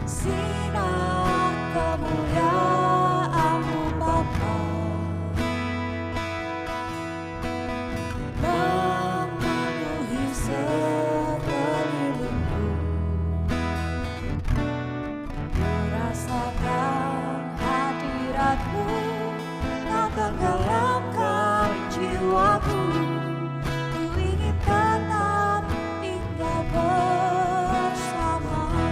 sinar kemuliaan-Mu Bapa memenuhi sekelilingku. Merasakan hadirat-Mu yang tenggelamkan jiwaku. Ku ingin tetap tinggal bersama-Mu.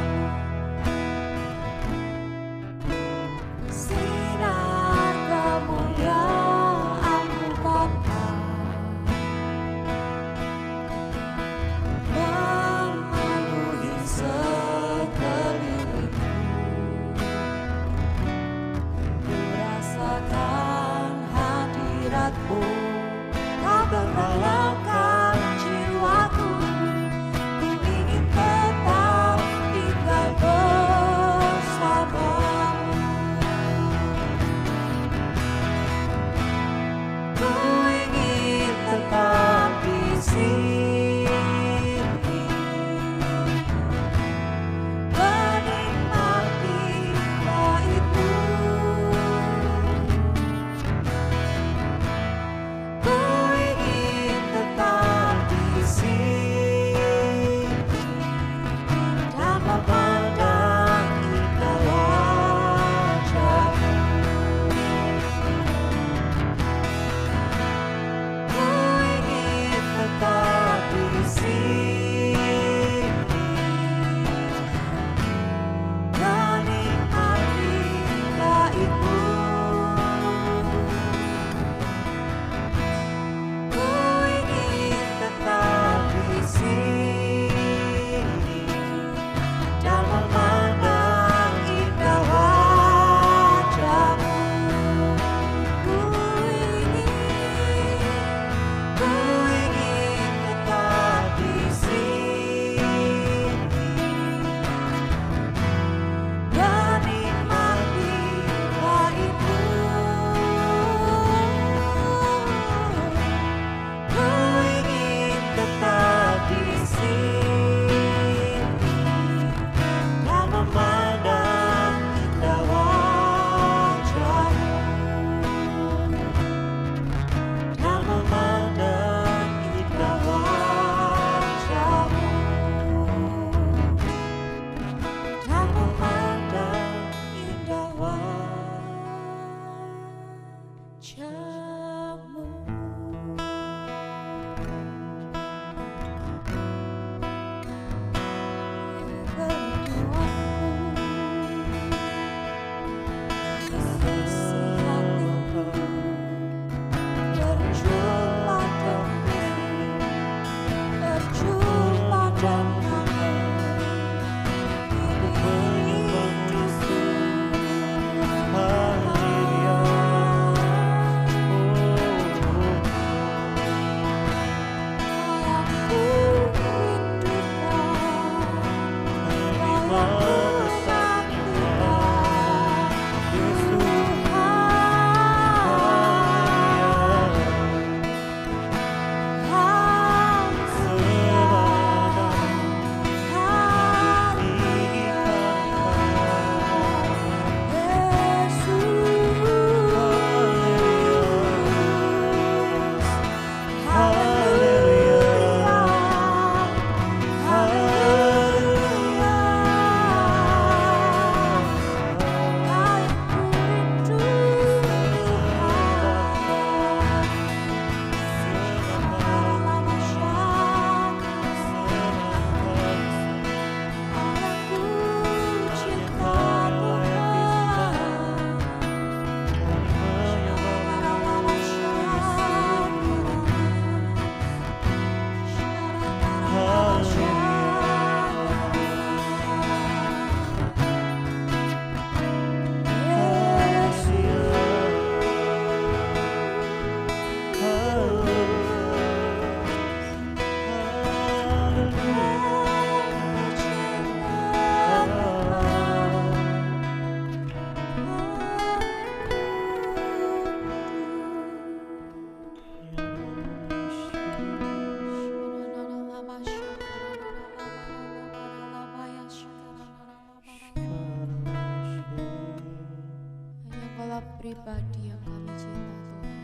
pribadi yang kami cinta Tuhan.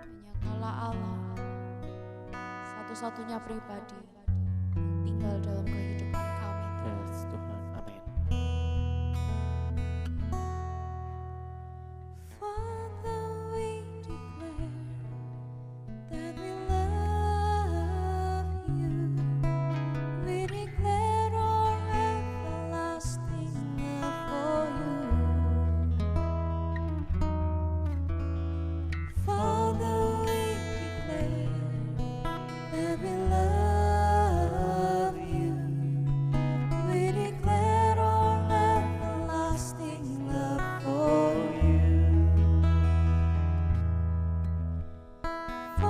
Hanya Kaulah Allah, satu-satunya pribadi yang tinggal dalam kehidupan kami. Yes, Tuhan. Amin. Father, we declare that we love you. We declare our everlasting love for you. Father, we declare that we love you. We declare our everlasting love for you.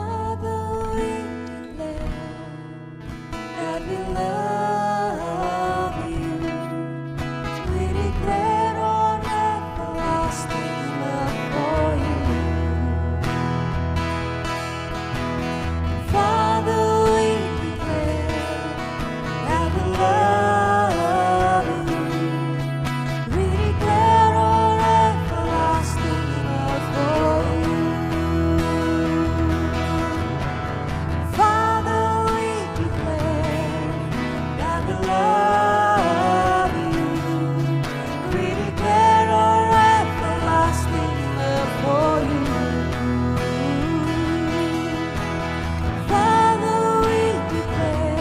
Father, we declare that we love you. We declare our everlasting love for you. Father, we declare that we love you. We declare our everlasting love for you. Father, we declare that we love you. We declare our everlasting love for you. Father, we declare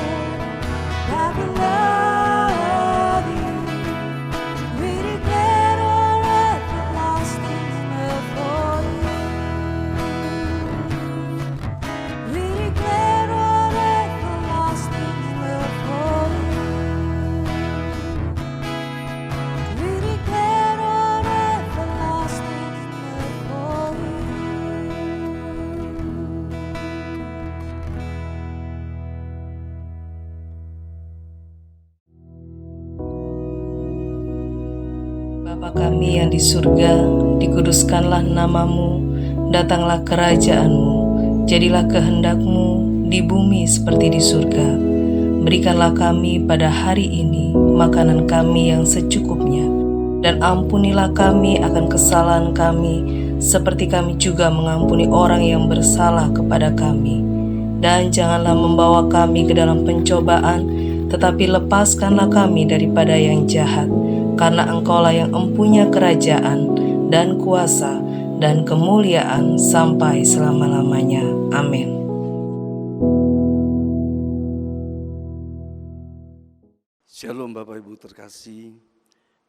that we love you. We declare our everlasting love for you. We declare our everlasting love for you. We declare our everlasting love for you. Bapa kami yang di surga, dikuduskanlah namamu, datanglah kerajaanmu, jadilah kehendakmu di bumi seperti di surga. Berikanlah kami pada hari ini makanan kami yang secukupnya, dan ampunilah kami akan kesalahan kami, seperti kami juga mengampuni orang yang bersalah kepada kami. Dan janganlah membawa kami ke dalam pencobaan, tetapi lepaskanlah kami daripada yang jahat. Karena Engkaulah yang empunya kerajaan dan kuasa dan kemuliaan sampai selama-lamanya. Amin. Shalom Bapak Ibu terkasih.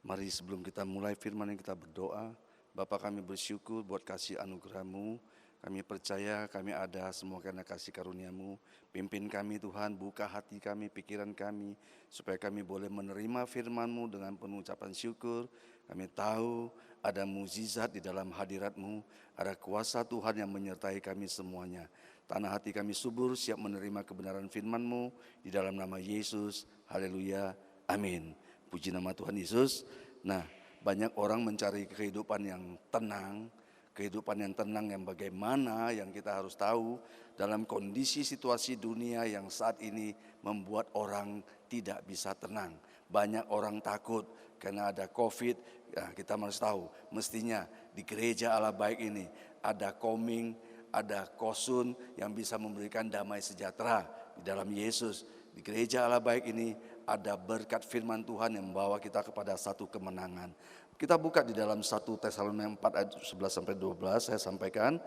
Mari sebelum kita mulai firman yang kita berdoa. Bapak, kami bersyukur buat kasih anugerah-Mu. Kami percaya kami ada semua karena kasih karunia-Mu. Pimpin kami Tuhan, buka hati kami, pikiran kami, supaya kami boleh menerima firman-Mu dengan penuh ucapan syukur. Kami tahu ada mukjizat di dalam hadirat-Mu, ada kuasa Tuhan yang menyertai kami semuanya. Tanah hati kami subur, siap menerima kebenaran firman-Mu, di dalam nama Yesus. Haleluya, amin. Puji nama Tuhan Yesus. Nah, banyak orang mencari kehidupan yang tenang, kehidupan yang tenang yang bagaimana yang kita harus tahu dalam kondisi situasi dunia yang saat ini membuat orang tidak bisa tenang. Banyak orang takut karena ada COVID. Ya, kita harus tahu mestinya di gereja Allah baik ini ada koming, ada kosun yang bisa memberikan damai sejahtera di dalam Yesus. Di gereja Allah baik ini ada berkat firman Tuhan yang membawa kita kepada satu kemenangan. Kita buka di dalam 1 Tesalonika 4 ayat 11-12, saya sampaikan.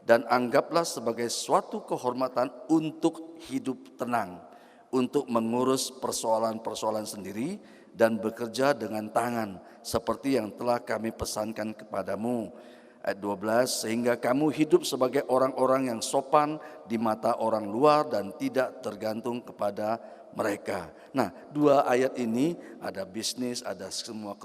Dan anggaplah sebagai suatu kehormatan untuk hidup tenang, untuk mengurus persoalan-persoalan sendiri dan bekerja dengan tangan, seperti yang telah kami pesankan kepadamu. Ayat 12, sehingga kamu hidup sebagai orang-orang yang sopan di mata orang luar dan tidak tergantung kepada mereka. Nah, dua ayat ini ada bisnis, ada semua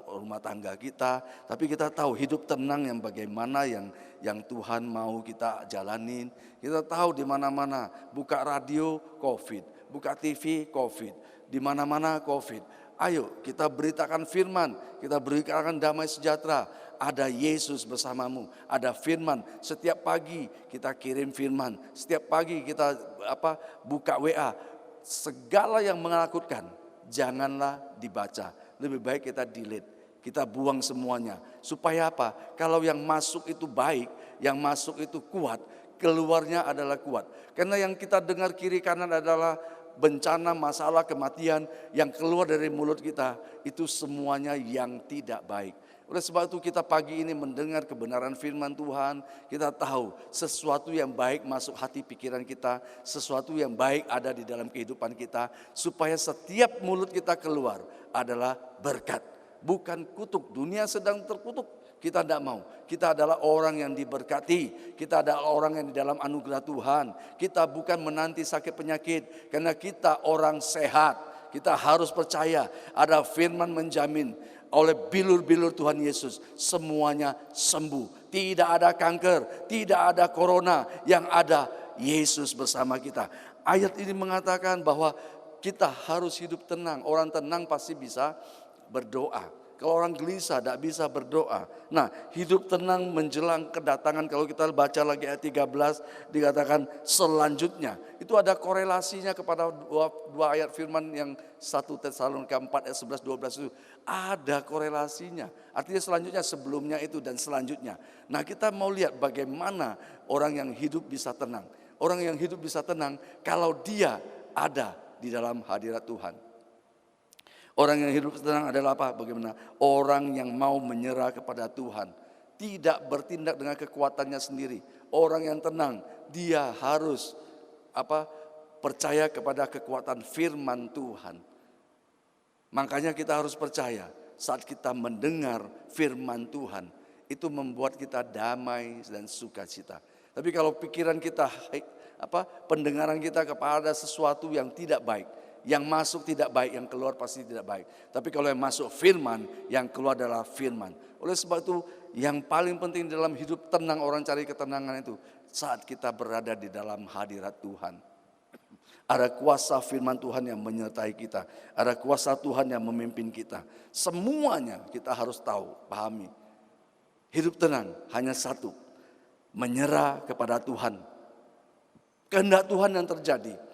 rumah tangga kita, tapi kita tahu hidup tenang yang bagaimana yang Tuhan mau kita jalanin. Kita tahu di mana-mana buka radio COVID, buka TV COVID, di mana-mana COVID. Ayo kita beritakan firman, kita beritakan damai sejahtera. Ada Yesus bersamamu, ada firman. Setiap pagi kita kirim firman, setiap pagi kita buka WA. Segala yang menakutkan janganlah dibaca, lebih baik kita delete. Kita buang semuanya. Supaya apa? Kalau yang masuk itu baik, yang masuk itu kuat, keluarnya adalah kuat. Karena yang kita dengar kiri kanan adalah bencana, masalah, kematian. Yang keluar dari mulut kita itu semuanya yang tidak baik. Oleh sebab itu kita pagi ini mendengar kebenaran firman Tuhan. Kita tahu sesuatu yang baik masuk hati pikiran kita. Sesuatu yang baik ada di dalam kehidupan kita. Supaya setiap mulut kita keluar adalah berkat. Bukan kutuk. Dunia sedang terkutuk. Kita tidak mau. Kita adalah orang yang diberkati. Kita adalah orang yang di dalam anugerah Tuhan. Kita bukan menanti sakit penyakit. Karena kita orang sehat. Kita harus percaya ada firman menjamin. Oleh bilur-bilur Tuhan Yesus semuanya sembuh. Tidak ada kanker, tidak ada corona, yang ada Yesus bersama kita. Ayat ini mengatakan bahwa kita harus hidup tenang. Orang tenang pasti bisa berdoa. Kalau orang gelisah tidak bisa berdoa. Nah, hidup tenang menjelang kedatangan. Kalau kita baca lagi ayat 13 dikatakan selanjutnya. Itu ada korelasinya kepada dua ayat firman yang 1 Tesalonika 4 ayat 11-12 itu. Ada korelasinya. Artinya selanjutnya, sebelumnya itu dan selanjutnya. Nah, kita mau lihat bagaimana orang yang hidup bisa tenang. Orang yang hidup bisa tenang kalau dia ada di dalam hadirat Tuhan. Orang yang hidup tenang adalah apa? Bagaimana? Orang yang mau menyerah kepada Tuhan. Tidak bertindak dengan kekuatannya sendiri. Orang yang tenang, dia harus percaya kepada kekuatan firman Tuhan. Makanya kita harus percaya saat kita mendengar firman Tuhan. Itu membuat kita damai dan sukacita. Tapi kalau pikiran kita, pendengaran kita kepada sesuatu yang tidak baik. Yang masuk tidak baik, yang keluar pasti tidak baik. Tapi kalau yang masuk firman, yang keluar adalah firman. Oleh sebab itu yang paling penting dalam hidup tenang, orang cari ketenangan itu saat kita berada di dalam hadirat Tuhan. Ada kuasa firman Tuhan yang menyertai kita. Ada kuasa Tuhan yang memimpin kita. Semuanya kita harus tahu, pahami. Hidup tenang hanya satu. Menyerah kepada Tuhan. Kehendak Tuhan yang terjadi.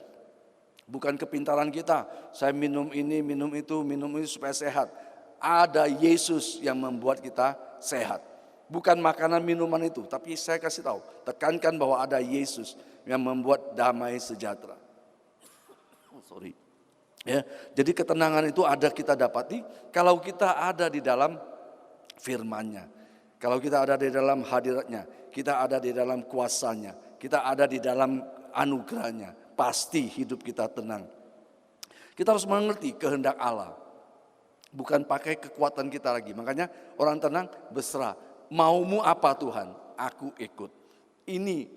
Bukan kepintaran kita, saya minum ini, minum itu supaya sehat. Ada Yesus yang membuat kita sehat. Bukan makanan minuman itu, tapi saya kasih tahu, tekankan bahwa ada Yesus yang membuat damai sejahtera. Ya, jadi ketenangan itu ada kita dapati kalau kita ada di dalam firman-Nya. Kalau kita ada di dalam hadiratnya, kita ada di dalam kuasanya, kita ada di dalam anugerahnya. Pasti hidup kita tenang. Kita harus mengerti kehendak Allah. Bukan pakai kekuatan kita lagi. Makanya orang tenang berserah. Maumu apa Tuhan? Aku ikut. Ini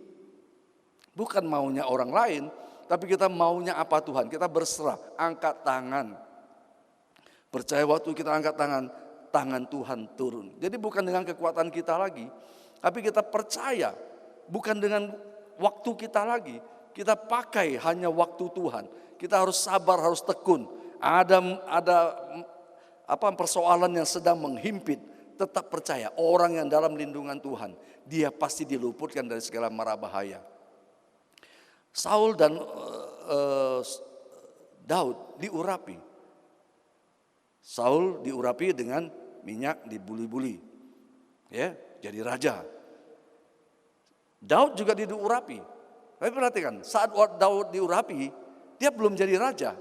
bukan maunya orang lain. Tapi kita maunya apa Tuhan? Kita berserah. Angkat tangan. Percaya waktu kita angkat tangan. Tangan Tuhan turun. Jadi bukan dengan kekuatan kita lagi. Tapi kita percaya. Bukan dengan waktu kita lagi. Kita pakai hanya waktu Tuhan. Kita harus sabar, harus tekun. Ada persoalan yang sedang menghimpit. Tetap percaya orang yang dalam lindungan Tuhan, dia pasti diluputkan dari segala mara bahaya. Saul dan Daud diurapi. Saul diurapi dengan minyak dibuli-buli. Ya, jadi raja. Daud juga diurapi. Tapi perhatikan, saat Daud diurapi, dia belum jadi raja.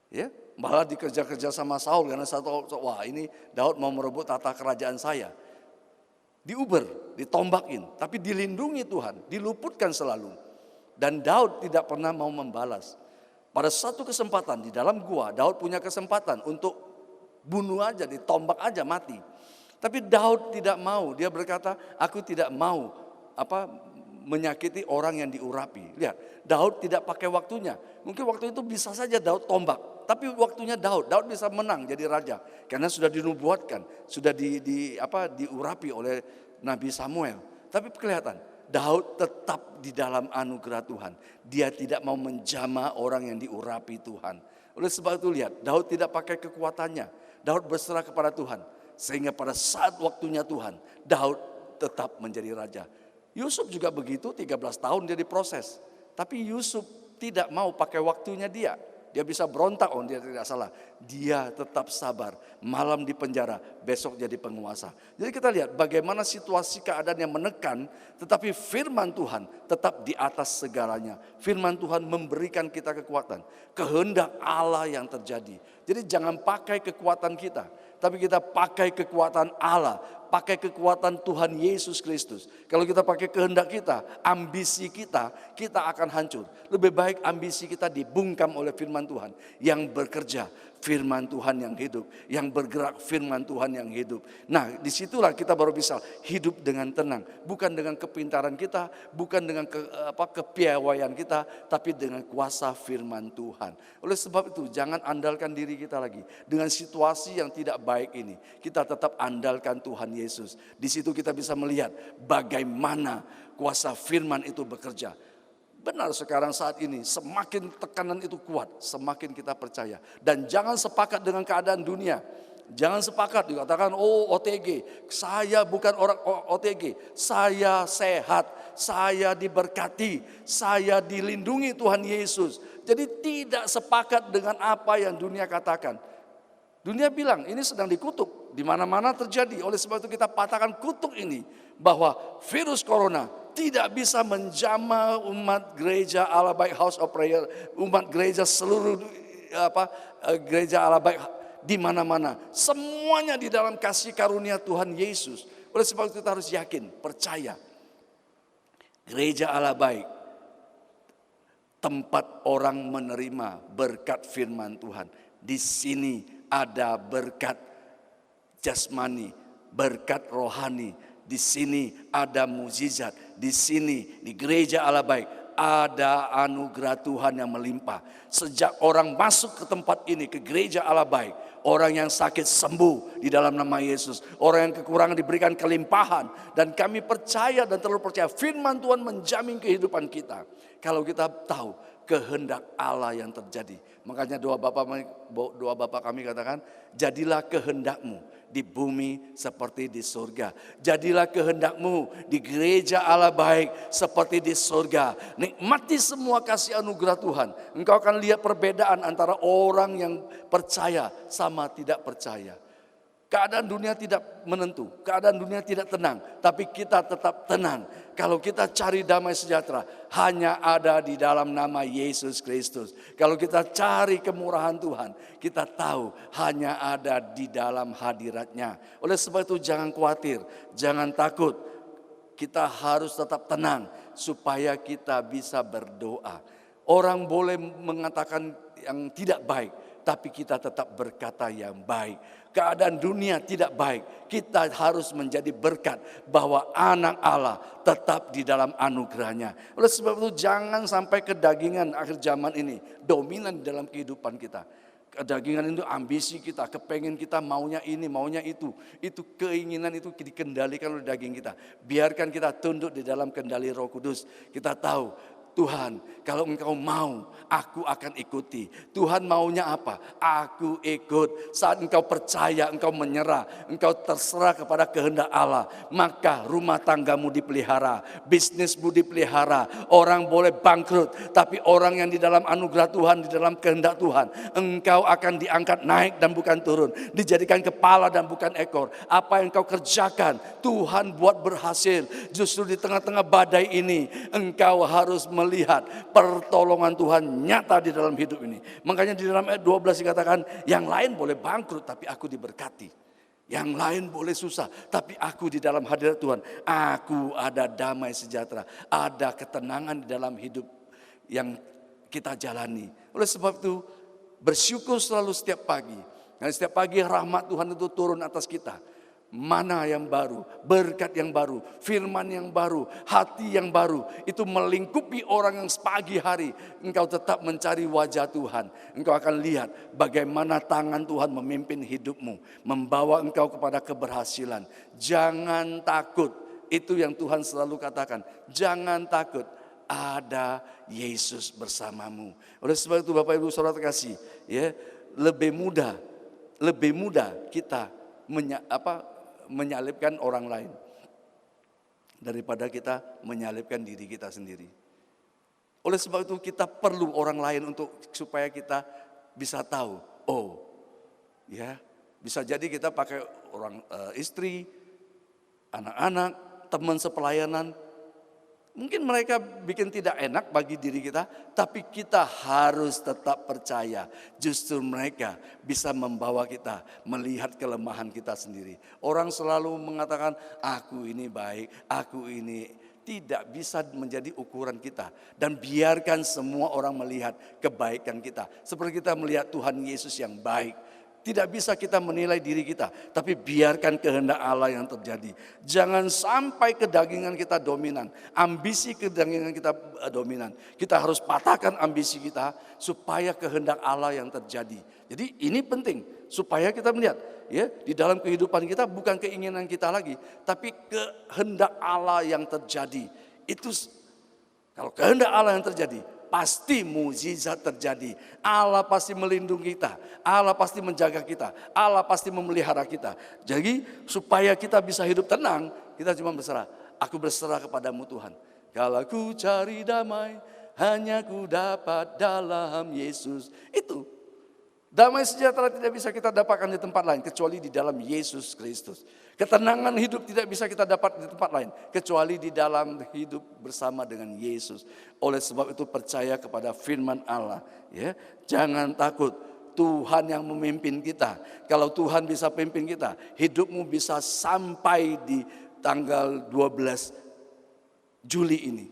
Ya, malah dikerja-kerja sama Saul karena wah ini Daud mau merebut tata kerajaan saya. Diuber, ditombakin, tapi dilindungi Tuhan, diluputkan selalu. Dan Daud tidak pernah mau membalas. Pada satu kesempatan di dalam gua, Daud punya kesempatan untuk bunuh aja, ditombak aja mati. Tapi Daud tidak mau, dia berkata, aku tidak mau menyakiti orang yang diurapi. Lihat, Daud tidak pakai waktunya. Mungkin waktu itu bisa saja Daud tombak. Tapi waktunya Daud bisa menang jadi raja. Karena sudah dinubuatkan, sudah diurapi oleh Nabi Samuel. Tapi kelihatan, Daud tetap di dalam anugerah Tuhan. Dia tidak mau menjamah orang yang diurapi Tuhan. Oleh sebab itu lihat, Daud tidak pakai kekuatannya. Daud berserah kepada Tuhan. Sehingga pada saat waktunya Tuhan, Daud tetap menjadi raja. Yusuf juga begitu, 13 tahun dia diproses. Tapi Yusuf tidak mau pakai waktunya dia. Dia bisa berontak, dia tidak salah. Dia tetap sabar. Malam di penjara, besok jadi penguasa. Jadi kita lihat bagaimana situasi keadaan yang menekan, tetapi firman Tuhan tetap di atas segalanya. Firman Tuhan memberikan kita kekuatan. Kehendak Allah yang terjadi. Jadi jangan pakai kekuatan kita, tapi kita pakai kekuatan Allah. Pakai kekuatan Tuhan Yesus Kristus. Kalau kita pakai kehendak kita, ambisi kita, kita akan hancur. Lebih baik ambisi kita dibungkam oleh firman Tuhan yang bekerja, firman Tuhan yang hidup, yang bergerak firman Tuhan yang hidup. Nah, disitulah kita baru bisa hidup dengan tenang, bukan dengan kepintaran kita, bukan dengan kepiawaian kita, tapi dengan kuasa firman Tuhan. Oleh sebab itu, jangan andalkan diri kita lagi dengan situasi yang tidak baik ini. Kita tetap andalkan Tuhan Yesus. Di situ kita bisa melihat bagaimana kuasa firman itu bekerja. Benar sekarang saat ini semakin tekanan itu kuat, semakin kita percaya. Dan jangan sepakat dengan keadaan dunia. Jangan sepakat dikatakan, oh OTG, saya bukan orang OTG, saya sehat, saya diberkati, saya dilindungi Tuhan Yesus. Jadi tidak sepakat dengan apa yang dunia katakan. Dunia bilang ini sedang dikutuk, di mana-mana terjadi. Oleh sebab itu kita patahkan kutuk ini, bahwa virus corona tidak bisa menjamah umat gereja Allah Baik House of Prayer, umat gereja seluruh gereja Allah Baik di mana-mana. Semuanya di dalam kasih karunia Tuhan Yesus. Oleh sebab itu kita harus yakin, percaya. Gereja Allah Baik, tempat orang menerima berkat firman Tuhan. Di sini ada berkat jasmani, berkat rohani. Di sini ada mukjizat. Di sini di gereja Allah Baik ada anugerah Tuhan yang melimpah. Sejak orang masuk ke tempat ini, ke gereja Allah Baik, orang yang sakit sembuh di dalam nama Yesus. Orang yang kekurangan diberikan kelimpahan. Dan kami percaya dan terlalu percaya firman Tuhan menjamin kehidupan kita. Kalau kita tahu kehendak Allah yang terjadi. Makanya doa Bapa kami katakan, jadilah kehendakmu di bumi seperti di surga. Jadilah kehendakmu di gereja Allah Baik seperti di surga. Nikmati semua kasih anugerah Tuhan. Engkau akan lihat perbedaan antara orang yang percaya sama tidak percaya. Keadaan dunia tidak menentu, keadaan dunia tidak tenang, tapi kita tetap tenang. Kalau kita cari damai sejahtera, hanya ada di dalam nama Yesus Kristus. Kalau kita cari kemurahan Tuhan, kita tahu hanya ada di dalam hadiratnya. Oleh sebab itu jangan khawatir, jangan takut. Kita harus tetap tenang supaya kita bisa berdoa. Orang boleh mengatakan yang tidak baik, tapi kita tetap berkata yang baik. Keadaan dunia tidak baik, kita harus menjadi berkat bahwa anak Allah tetap di dalam anugerahnya. Oleh sebab itu jangan sampai kedagingan akhir zaman ini dominan dalam kehidupan kita. Kedagingan itu ambisi kita, kepengen kita maunya ini, maunya itu. Itu keinginan itu dikendalikan oleh daging kita. Biarkan kita tunduk di dalam kendali Roh Kudus. Kita tahu, Tuhan, kalau engkau mau, aku akan ikuti. Tuhan maunya apa? Aku ikut. Saat engkau percaya, engkau menyerah, engkau terserah kepada kehendak Allah, maka rumah tanggamu dipelihara, bisnismu dipelihara. Orang boleh bangkrut, tapi orang yang di dalam anugerah Tuhan, di dalam kehendak Tuhan, engkau akan diangkat naik dan bukan turun. Dijadikan kepala dan bukan ekor. Apa yang engkau kerjakan, Tuhan buat berhasil. Justru di tengah-tengah badai ini, engkau harus melihat pertolongan Tuhan nyata di dalam hidup ini. Makanya di dalam ayat 12 dikatakan, yang lain boleh bangkrut tapi aku diberkati. Yang lain boleh susah tapi aku di dalam hadirat Tuhan, aku ada damai sejahtera, ada ketenangan di dalam hidup yang kita jalani. Oleh sebab itu bersyukur selalu setiap pagi. Dan setiap pagi rahmat Tuhan itu turun atas kita. Mana yang baru, berkat yang baru, firman yang baru, hati yang baru. Itu melingkupi orang yang sepagi hari engkau tetap mencari wajah Tuhan. Engkau akan lihat bagaimana tangan Tuhan memimpin hidupmu, membawa engkau kepada keberhasilan. Jangan takut, itu yang Tuhan selalu katakan. Jangan takut, ada Yesus bersamamu. Oleh sebab itu Bapak Ibu Saudara kasih, ya, lebih mudah kita menyalibkan orang lain daripada kita menyalibkan diri kita sendiri. Oleh sebab itu kita perlu orang lain untuk supaya kita bisa tahu. Oh, ya, bisa jadi kita pakai orang istri, anak-anak, teman sepelayanan. Mungkin mereka bikin tidak enak bagi diri kita, tapi kita harus tetap percaya. Justru mereka bisa membawa kita melihat kelemahan kita sendiri. Orang selalu mengatakan, aku ini baik, aku ini tidak bisa menjadi ukuran kita. Dan biarkan semua orang melihat kebaikan kita. Seperti kita melihat Tuhan Yesus yang baik. Tidak bisa kita menilai diri kita, tapi biarkan kehendak Allah yang terjadi. Jangan sampai kedagingan kita dominan, ambisi kedagingan kita dominan. Kita harus patahkan ambisi kita supaya kehendak Allah yang terjadi. Jadi ini penting supaya kita melihat ya di dalam kehidupan kita bukan keinginan kita lagi, tapi kehendak Allah yang terjadi. Itu kalau kehendak Allah yang terjadi, pasti mukjizat terjadi. Allah pasti melindungi kita. Allah pasti menjaga kita. Allah pasti memelihara kita. Jadi supaya kita bisa hidup tenang, kita cuma berserah. Aku berserah kepadamu Tuhan. Kalau ku cari damai, hanya ku dapat dalam Yesus. Itu. Damai sejahtera tidak bisa kita dapatkan di tempat lain kecuali di dalam Yesus Kristus. Ketenangan hidup tidak bisa kita dapat di tempat lain kecuali di dalam hidup bersama dengan Yesus. Oleh sebab itu percaya kepada firman Allah, ya. Jangan takut, Tuhan yang memimpin kita. Kalau Tuhan bisa pimpin kita, hidupmu bisa sampai di tanggal 12 Juli ini.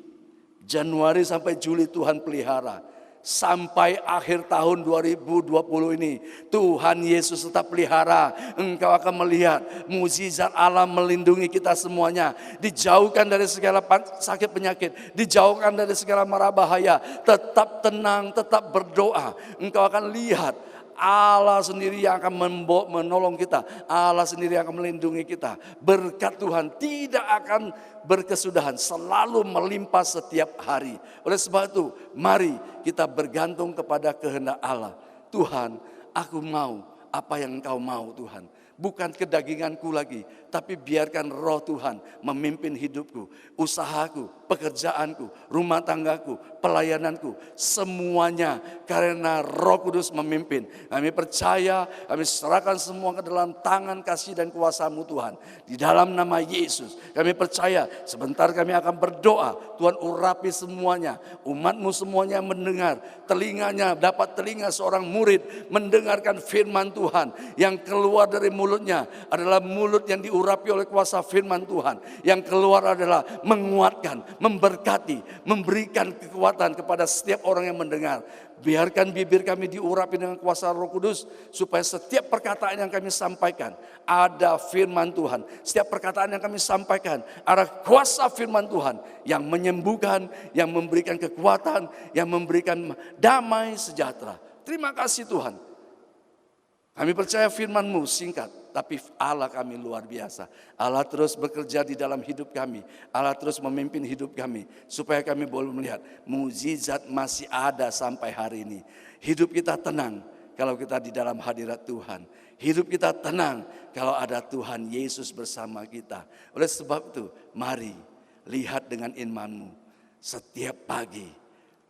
Januari sampai Juli Tuhan pelihara. Sampai akhir tahun 2020 ini Tuhan Yesus tetap pelihara. Engkau akan melihat mukjizat Allah melindungi kita semuanya. Dijauhkan dari segala sakit penyakit, dijauhkan dari segala mara bahaya. Tetap tenang, tetap berdoa. Engkau akan lihat Allah sendiri yang akan menolong kita. Allah sendiri yang akan melindungi kita. Berkat Tuhan tidak akan berkesudahan, selalu melimpah setiap hari. Oleh sebab itu, mari kita bergantung kepada kehendak Allah. Tuhan, aku mau apa yang Engkau mau Tuhan. Bukan kedaginganku lagi, tapi biarkan roh Tuhan memimpin hidupku, usahaku, pekerjaanku, rumah tanggaku, pelayananku, semuanya karena Roh Kudus memimpin. Kami percaya, kami serahkan semua ke dalam tangan kasih dan kuasa-Mu Tuhan. Di dalam nama Yesus, kami percaya sebentar kami akan berdoa, Tuhan urapi semuanya, umat-Mu semuanya mendengar, telinganya dapat telinga seorang murid mendengarkan firman Tuhan yang keluar dari mulutnya adalah mulut yang diurapi oleh kuasa firman Tuhan. Yang keluar adalah menguatkan, memberkati, memberikan kekuatan kepada setiap orang yang mendengar. Biarkan bibir kami diurapi dengan kuasa Roh Kudus supaya setiap perkataan yang kami sampaikan ada firman Tuhan. Setiap perkataan yang kami sampaikan ada kuasa firman Tuhan yang menyembuhkan, yang memberikan kekuatan, yang memberikan damai sejahtera. Terima kasih Tuhan. Kami percaya firman-Mu singkat, tapi Allah kami luar biasa. Allah terus bekerja di dalam hidup kami. Allah terus memimpin hidup kami. Supaya kami boleh melihat mukjizat masih ada sampai hari ini. Hidup kita tenang kalau kita di dalam hadirat Tuhan. Hidup kita tenang kalau ada Tuhan Yesus bersama kita. Oleh sebab itu, mari lihat dengan iman-Mu. Setiap pagi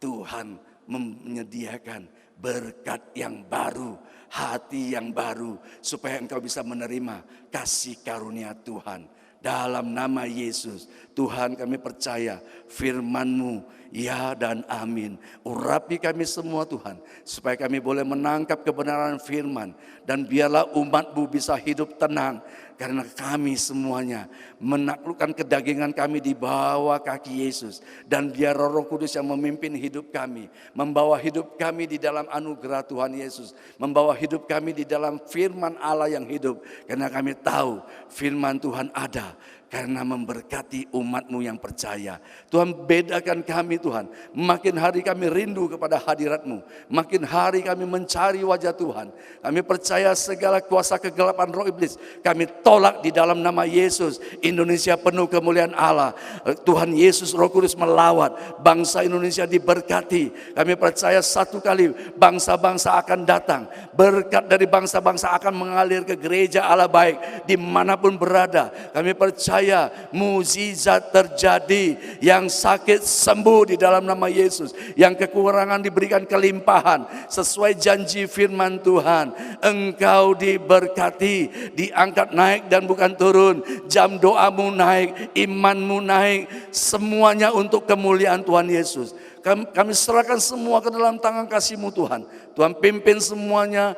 Tuhan menyediakan berkat yang baru, hati yang baru, supaya engkau bisa menerima kasih karunia Tuhan. Dalam nama Yesus, Tuhan kami percaya firman-Mu, ya dan amin. Urapi kami semua Tuhan, supaya kami boleh menangkap kebenaran firman. Dan biarlah umat-Mu bisa hidup tenang, karena kami semuanya menaklukkan kedagingan kami di bawah kaki Yesus. Dan biar Roh Kudus yang memimpin hidup kami, membawa hidup kami di dalam anugerah Tuhan Yesus, membawa hidup kami di dalam firman Allah yang hidup. Karena kami tahu firman Tuhan ada karena memberkati umat-Mu yang percaya. Tuhan, bedakan kami Tuhan. Makin hari kami rindu kepada hadirat-Mu. Makin hari kami mencari wajah Tuhan. Kami percaya segala kuasa kegelapan roh iblis kami tolak di dalam nama Yesus. Indonesia penuh kemuliaan Allah. Tuhan Yesus Roh Kudus melawat. Bangsa Indonesia diberkati. Kami percaya satu kali bangsa-bangsa akan datang. Berkat dari bangsa-bangsa akan mengalir ke gereja Allah baik dimanapun berada. Kami percaya mukjizat terjadi. Yang sakit sembuh di dalam nama Yesus. Yang kekurangan diberikan kelimpahan sesuai janji firman Tuhan. Engkau diberkati, diangkat naik dan bukan turun. Jam doamu naik, imanmu naik, semuanya untuk kemuliaan Tuhan Yesus. Kami serahkan semua ke dalam tangan kasih-Mu Tuhan. Tuhan pimpin semuanya.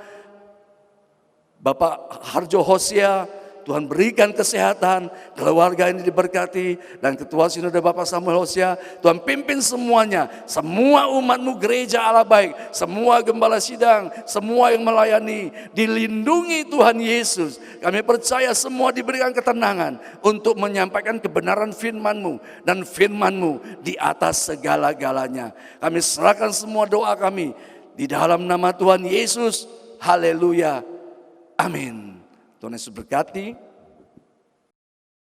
Bapak Harjo Hosea, Tuhan berikan kesehatan, keluarga ini diberkati, dan Ketua Sinode Bapak Samuel Hosea, Tuhan pimpin semuanya, semua umat-Mu gereja Allah baik, semua gembala sidang, semua yang melayani, dilindungi Tuhan Yesus. Kami percaya semua diberikan ketenangan untuk menyampaikan kebenaran firman-Mu, dan firman-Mu di atas segala-galanya. Kami serahkan semua doa kami di dalam nama Tuhan Yesus. Haleluya. Amin. Tuhan Yesus berkati.